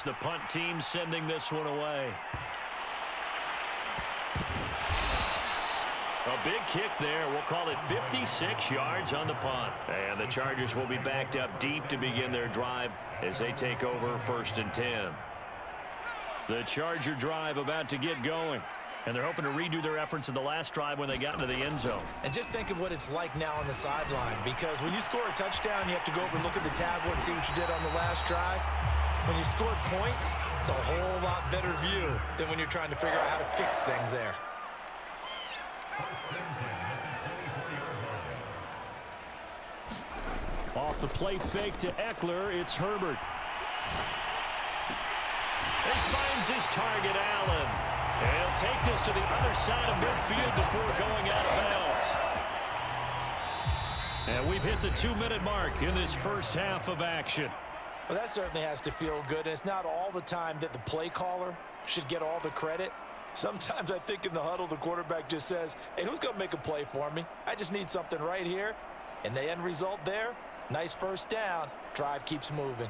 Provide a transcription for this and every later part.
the punt team sending this one away. A big kick there. We'll call it 56 yards on the punt. And the Chargers will be backed up deep to begin their drive as they take over 1st and 10. The Charger drive about to get going. And they're hoping to redo their efforts in the last drive when they got into the end zone. And just think of what it's like now on the sideline, because when you score a touchdown, you have to go over and look at the tablet and see what you did on the last drive. When you scored points, it's a whole lot better view than when you're trying to figure out how to fix things there. Off the play fake to Eckler, it's Herbert. He finds his target, Allen. And he'll take this to the other side of midfield before going out of bounds. And we've hit the 2-minute mark in this first half of action. Well, that certainly has to feel good. And it's not all the time that the play caller should get all the credit. Sometimes I think in the huddle, the quarterback just says, hey, who's going to make a play for me? I just need something right here. And the end result there, nice first down. Drive keeps moving.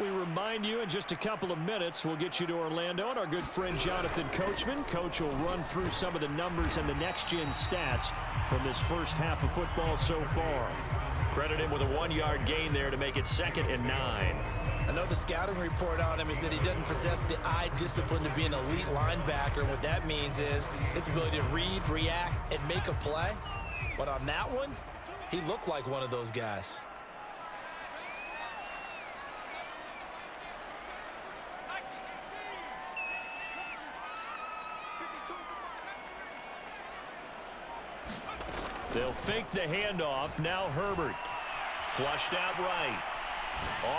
We remind you in just a couple of minutes, we'll get you to Orlando and our good friend Jonathan Coachman. Coach will run through some of the numbers and the next-gen stats from this first half of football so far. Credit him with a 1-yard gain there to make it 2nd and 9. I know the scouting report on him is that he doesn't possess the eye discipline to be an elite linebacker. And what that means is his ability to read, react, and make a play. But on that one, he looked like one of those guys. They'll fake the handoff. Now Herbert. Flushed out right.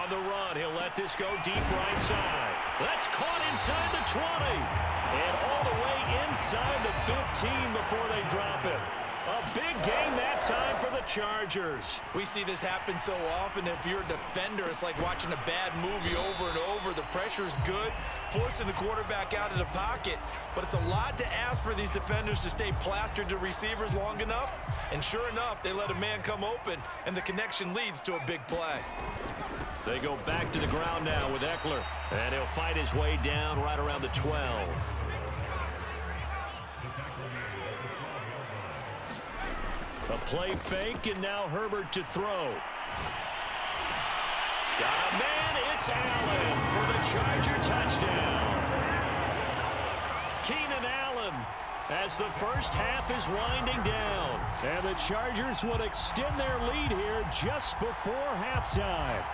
On the run, he'll let this go deep right side. That's caught inside the 20. And all the way inside the 15 before they drop it. A big gain that time for the Chargers. We see this happen so often. If you're a defender, it's like watching a bad movie over and over. The pressure's good, forcing the quarterback out of the pocket. But it's a lot to ask for these defenders to stay plastered to receivers long enough. And sure enough, they let a man come open, and the connection leads to a big play. They go back to the ground now with Eckler. And he'll fight his way down right around the 12. A play fake, and now Herbert to throw. Got a man, it's Allen for the Charger touchdown. Keenan Allen as the first half is winding down. And the Chargers will extend their lead here just before halftime.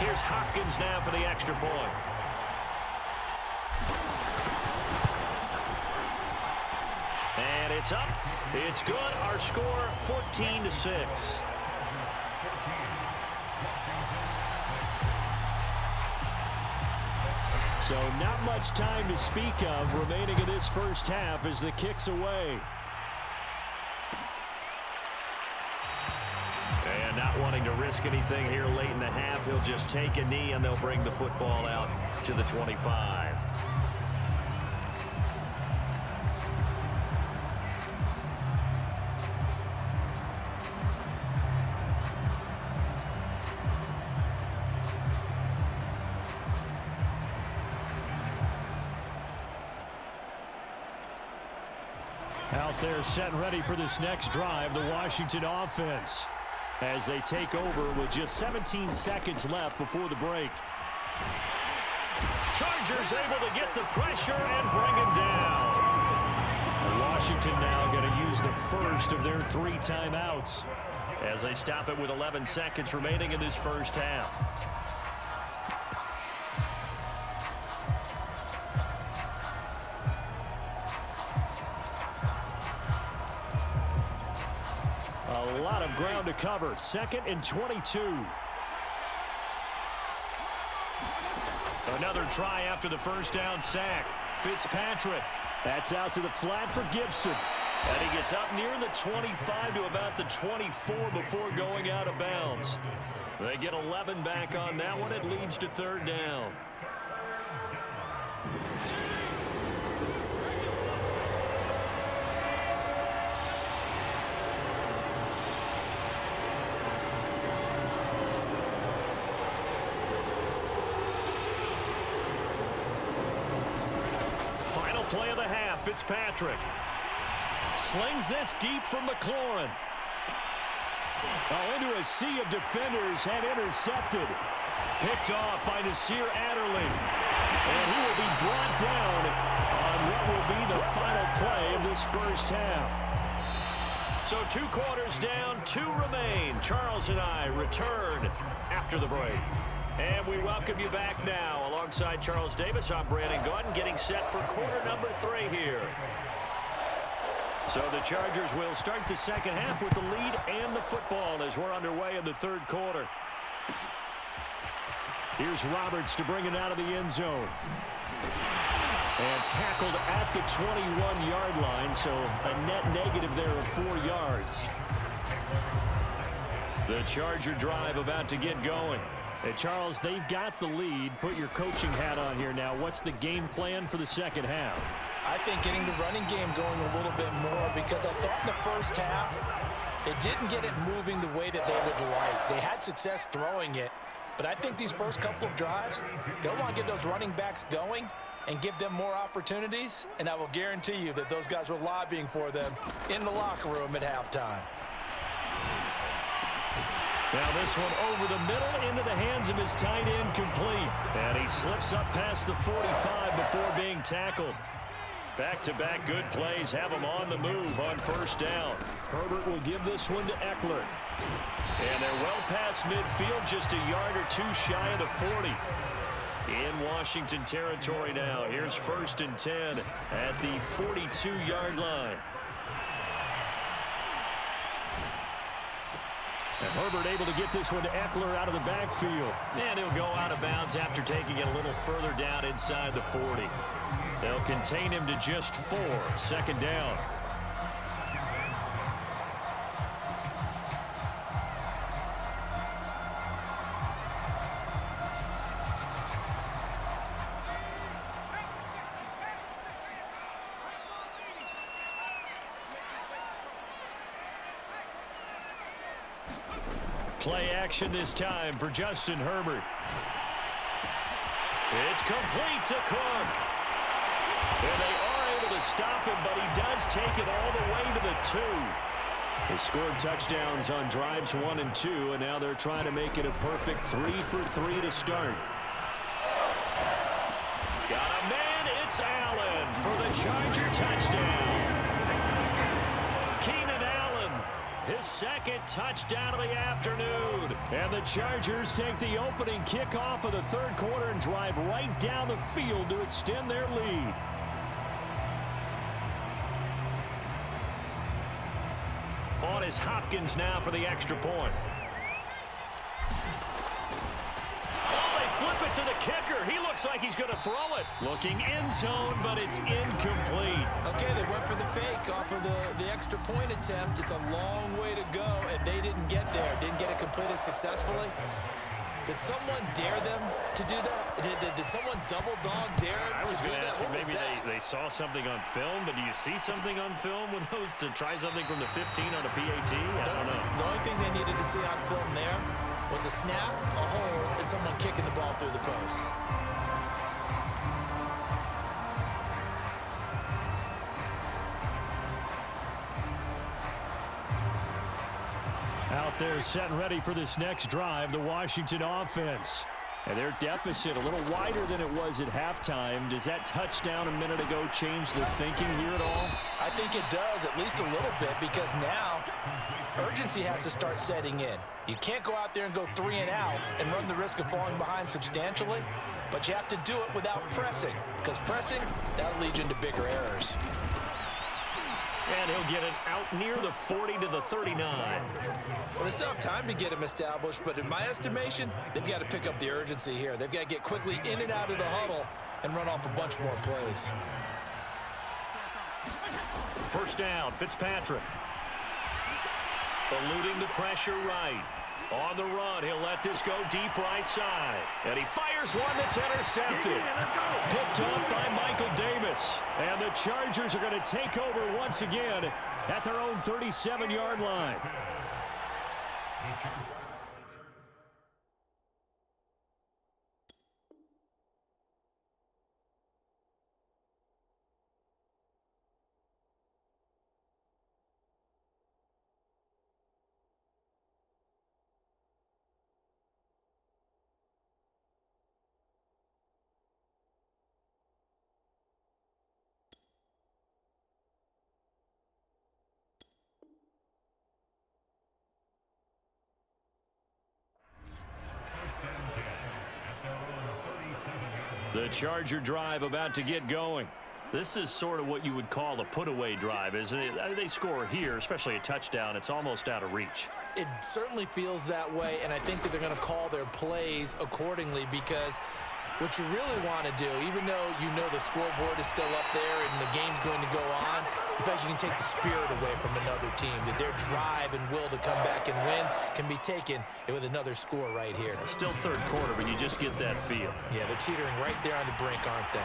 Here's Hopkins now for the extra point. And it's up. It's good. Our score 14-6. So not much time to speak of remaining in this first half as the kick's away. And not wanting to risk anything here late in the half, he'll just take a knee and they'll bring the football out to the 25. Out there set and ready for this next drive, the Washington offense, as they take over with just 17 seconds left before the break. Chargers able to get the pressure and bring him down. And Washington now going to use the first of their 3 timeouts as they stop it with 11 seconds remaining in this first half. A lot of ground to cover. 2nd and 22. Another try after the first down sack. Fitzpatrick. That's out to the flat for Gibson. And he gets up near the 25 to about the 24 before going out of bounds. They get 11 back on that one. It leads to 3rd down. Fitzpatrick. Slings this deep from McLaurin. Oh, into a sea of defenders and intercepted. Picked off by Nasir Adderley. And he will be brought down on what will be the final play of this first half. So 2 quarters down, 2 remain. Charles and I return after the break. And we welcome you back now. Alongside Charles Davis, I'm Brandon Gaudin, getting set for quarter number 3 here. So the Chargers will start the second half with the lead and the football as we're underway in the third quarter. Here's Roberts to bring it out of the end zone. And tackled at the 21-yard line, so a net negative there of 4 yards. The Charger drive about to get going. Hey, Charles, they've got the lead. Put your coaching hat on here now. What's the game plan for the second half? I think getting the running game going a little bit more, because I thought in the first half it didn't get it moving the way that they would like. They had success throwing it, but I think these first couple of drives, they'll want to get those running backs going and give them more opportunities, and I will guarantee you that those guys were lobbying for them in the locker room at halftime. Now this one over the middle into the hands of his tight end, complete. And he slips up past the 45 before being tackled. Back-to-back good plays have him on the move on first down. Herbert will give this one to Eckler. And they're well past midfield, just a yard or 2 shy of the 40. In Washington territory now. Here's 1st and 10 at the 42-yard line. And Herbert able to get this one to Eckler out of the backfield. And he'll go out of bounds after taking it a little further down inside the 40. They'll contain him to just 4. Second down. Play action this time for Justin Herbert. It's complete to Cook. And they are able to stop him, but he does take it all the way to the 2. They scored touchdowns on drives 1 and 2, and now they're trying to make it a perfect 3 for 3 to start. Got a man, it's Allen for the Charger touchdown. Keenan Allen, his 2nd touchdown of the afternoon. And the Chargers take the opening kickoff of the third quarter and drive right down the field to extend their lead. On is Hopkins now for the extra point. Oh, they flip it to the kicker. He looks like he's going to throw it. Looking end zone, but it's incomplete. Okay, they went for the fake off of the extra point attempt. It's a long way to go, and they didn't get there. Didn't get it completed successfully. Did someone dare them to do that? Did someone double dog dare them to do that? I was going to ask you, maybe they saw something on film, but do you see something on film with those to try something from the 15 on a PAT? I don't know. The only thing they needed to see on film there was a snap, a hole, and someone kicking the ball through the post. Out there set and ready for this next drive, the Washington offense. And their deficit a little wider than it was at halftime. Does that touchdown a minute ago change their thinking here at all? I think it does, at least a little bit, because now urgency has to start setting in. You can't go out there and go 3 and out and run the risk of falling behind substantially, but you have to do it without pressing, because pressing, that'll lead you into bigger errors. And he'll get it out near the 40 to the 39. Well, they still have time to get him established, but in my estimation, they've got to pick up the urgency here. They've got to get quickly in and out of the huddle and run off a bunch more plays. First down, Fitzpatrick. Eluding the pressure right. On the run, he'll let this go deep right side. And he fires one that's intercepted. Picked off by Michael Davis. And the Chargers are going to take over once again at their own 37-yard line. The Charger drive about to get going. This is sort of what you would call a put-away drive, isn't it? They score here, especially a touchdown. It's almost out of reach. It certainly feels that way, and I think that they're going to call their plays accordingly, because what you really want to do, even though you know the scoreboard is still up there and the game's going to go on, in fact, you can take the spirit away from another team, that their drive and will to come back and win can be taken with another score right here. Still third quarter, but you just get that feel. Yeah, they're teetering right there on the brink, aren't they?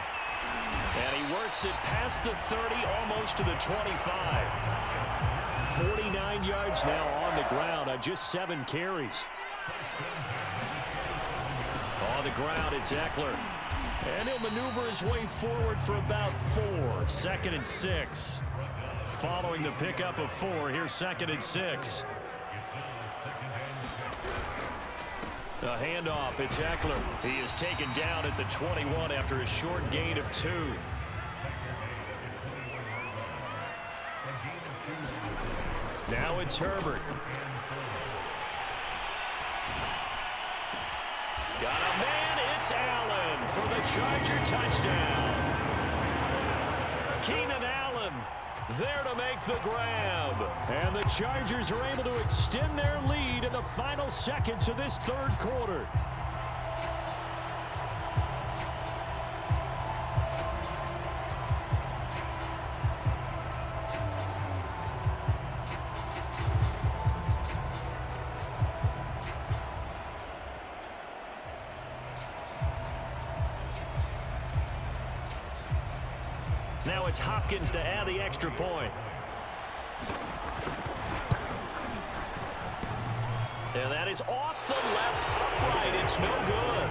And he works it past the 30, almost to the 25. 49 yards now on the ground on just 7 carries. On the ground, it's Eckler. And he'll maneuver his way forward for about 4. 2nd and 6. Following the pickup of 4, here's 2nd and 6. A handoff, it's Eckler. He is taken down at the 21 after a short gain of 2. Now it's Herbert. Got a man, it's Allen for the Charger touchdown. Keenan Allen there to make the grab. And the Chargers are able to extend their lead in the final seconds of this third quarter. Now it's Hopkins to add the extra point. And that is off the left upright. It's no good.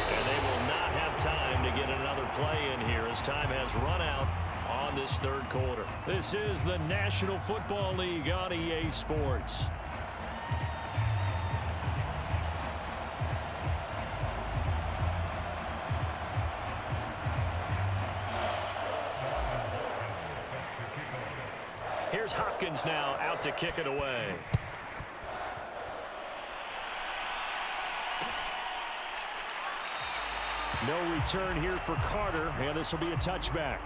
And they will not have time to get another play in here as time has run out on this third quarter. This is the National Football League on EA Sports. Here's Hopkins now out to kick it away. No return here for Carter, and this will be a touchback.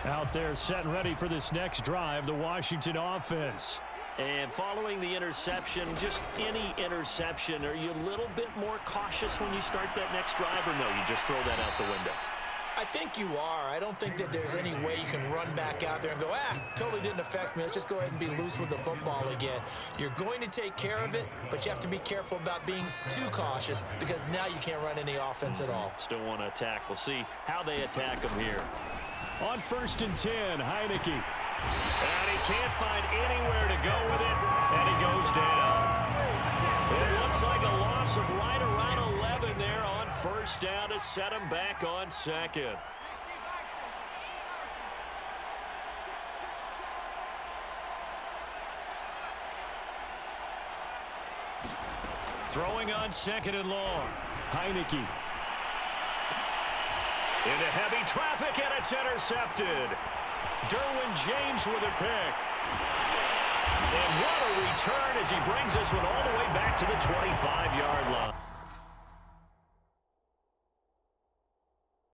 Out there set and ready for this next drive, the Washington offense. And following the interception, just any interception, are you a little bit more cautious when you start that next drive, or no, you just throw that out the window? I think you are. I don't think that there's any way you can run back out there and go, totally didn't affect me. Let's just go ahead and be loose with the football again. You're going to take care of it, but you have to be careful about being too cautious, because now you can't run any offense at all. Still want to attack. We'll see how they attack them here. On 1st and 10, Heineke. And he can't find anywhere to go with it, and he goes down. It looks like a loss of right around 11 there on 1st down to set him back on 2nd. Throwing on 2nd and long. Heineke. Into heavy traffic, and it's intercepted. Derwin James with a pick. And what a return as he brings this one all the way back to the 25-yard line.